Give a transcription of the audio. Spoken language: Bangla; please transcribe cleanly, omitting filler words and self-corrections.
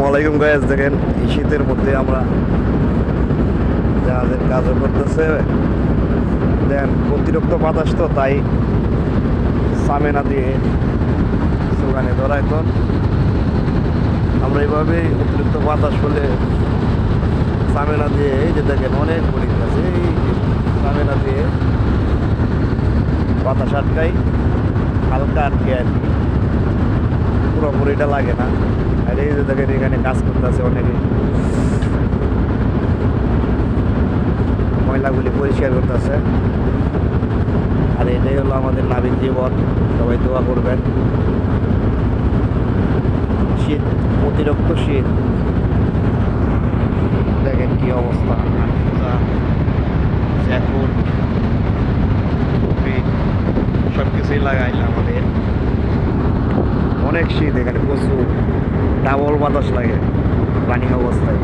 আসসালামু আলাইকুম গাইস, দেখেন এই শীতের মধ্যে আমরা জাহাজের কাজও করতেছে। দেখেন অতিরিক্ত বাতাস তো, তাই সামেনা দিয়ে সুগানে ধরায়। তো আমরা এইভাবে অতিরিক্ত বাতাস হলে সামেনা দিয়ে, এই যে দেখেন অনেক বড়ি আছে, এই যে সামেনা দিয়ে বাতাস আটকাই, হালকা আটকে আর কি, পুরোপুরিটা লাগে না। আর এই যে দেখেন এখানে কাজ করতেছে অনেকে, ময়লাগুলি পরিষ্কার করতেছে। আর এটাই হলো আমাদের নাবিক জীবন, সবাই দোয়া করবেন। শীত, অতিরিক্ত শীত, দেখেন কি অবস্থা। জ্যাকেট, টুপি সব কিছুই লাগাইলে আমাদের অনেক শীত, এখানে প্রচুর ডাবল বাতাস লাগে রানিং অবস্থায়।